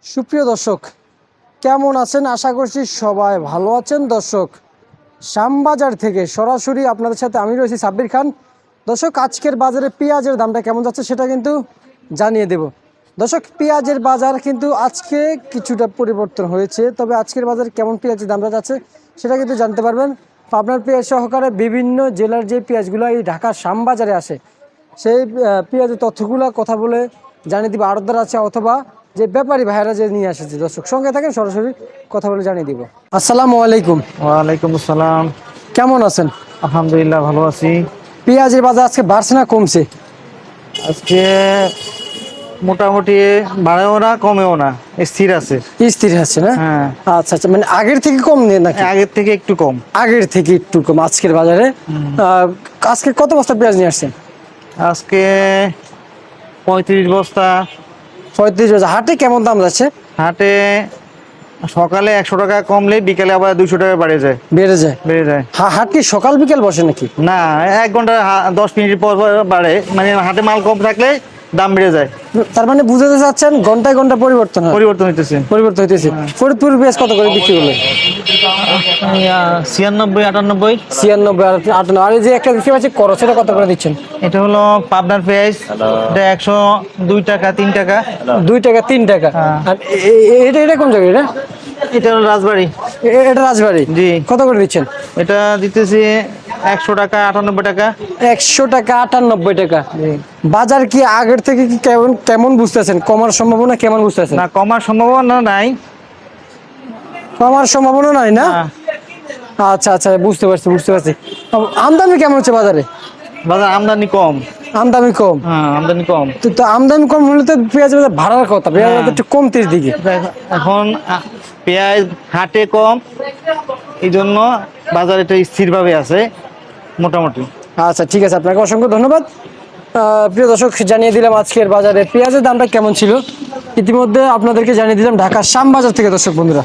সুপ্রিয় দর্শক, কেমন আছেন? আশা করছি সবাই ভালো আছেন। দর্শক, শ্যামবাজার থেকে সরাসরি আপনাদের সাথে আমি রয়েছি সাব্বির খান। দর্শক, আজকের বাজারে পেঁয়াজের দামটা কেমন যাচ্ছে সেটা কিন্তু জানিয়ে দেব। দর্শক, পেঁয়াজের বাজার কিন্তু আজকে কিছুটা পরিবর্তন হয়েছে, তবে আজকের বাজারে কেমন পেঁয়াজের দামটা যাচ্ছে সেটা কিন্তু জানতে পারবেন। আপনার পেঁয়াজ সহকারে বিভিন্ন জেলার যে পেঁয়াজগুলো এই ঢাকার শ্যামবাজারে আসে সেই পেঁয়াজের তথ্যগুলো কথা বলে জানিয়ে দিব। আড়তদার আছে অথবা যে ব্যাপারী ভাইয়েরা যে নিয়ে আসেছে। দর্শক, সঙ্গে থাকেন, সরাসরি কথা বলে জানিয়ে দিব। আসসালামু আলাইকুম। ওয়ালাইকুম আসসালাম। কেমন আছেন? আলহামদুলিল্লাহ ভালো আছি। পেঁয়াজের বাজার আজকে বাড়ছে না কমছে? আজকে মোটামুটি বাড়েও না কমেও না, স্থির আছে। স্থির আছে না? হ্যাঁ, আচ্ছা আচ্ছা, মানে আগের থেকে কম নেই নাকি? আগের থেকে একটু কম। আগের থেকে একটু কম আজকের বাজারে। আজকে কত বস্তা পেঁয়াজ নিয়ে আসছেন? আজকে 35 বস্তা। 35 বস্তা। হাটে কেমন দাম যাচ্ছে? হাটে সকালে 100 টাকা কমলে বিকেলে আবার 200 টাকা বেড়ে যায়? বেড়ে যায়। হাট কি সকাল বিকেল বসে নাকি? না, 1 ঘন্টা 10 মিনিট পর পর বাড়ে, মানে হাটে মাল কম থাকলে দাম বেড়ে যায়। তার মানে বুঝাতে চাচ্ছেন ঘন্টায় ঘন্টা পরিবর্তন হয়? পরিবর্তন হইতেছে। পরিবর্তন হইতেছে। ফরিদপুর পেঁয়াজ কত করে বিক্রি করলেন? 96, 98। 96 আর 58। আর এই যে একটা দেখতে পাচ্ছি করো, সেটা কত করে দিচ্ছেন? এটা হলো পাবনার পেঁয়াজ, এটা 102 টাকা 3 টাকা। 2 টাকা 3 টাকা। হ্যাঁ। আর এটা এটা কোন জায়গায়? এটা এটা হলো রাজবাড়ি। এটা রাজবাড়ি। জি। কত করে দিচ্ছেন? এটা দিতেছি 100 টাকা 98 টাকা। 100 টাকা 98 টাকা। জি। বাজার কি আগের থেকে কি কেমন কেমন বুঝতেছেন? কমার সম্ভাবনা কেমন বুঝতেছেন? না, কমার সম্ভাবনা নাই। কমার সম্ভাবনা নাই না? না। আচ্ছা আচ্ছা, বুঝতে পারছি বুঝতে পারছি। আমদানি কেমন হচ্ছে বাজারে? বাজার আমদানি কম। আমদানি কম? হ্যাঁ, আমদানি কম। তো আমদানি কম হলে তো পেঁয়াজ বাজার ভাড়ার কথা, পেঁয়াজ বাজার একটু কমতির দিকে। এখন পেঁয়াজ হাটে কম, এই জন্য বাজার এটা স্থিরভাবে আছে মোটামুটি। আচ্ছা ঠিক আছে, আপনাকে অসংখ্য ধন্যবাদ। প্রিয় দর্শক, জানিয়ে দিলাম আজকের বাজারে পেঁয়াজের দামটা কেমন ছিল। ইতিমধ্যে আপনাদেরকে জানিয়ে দিলাম ঢাকার শ্যামবাজার থেকে। দর্শক বন্ধুরা,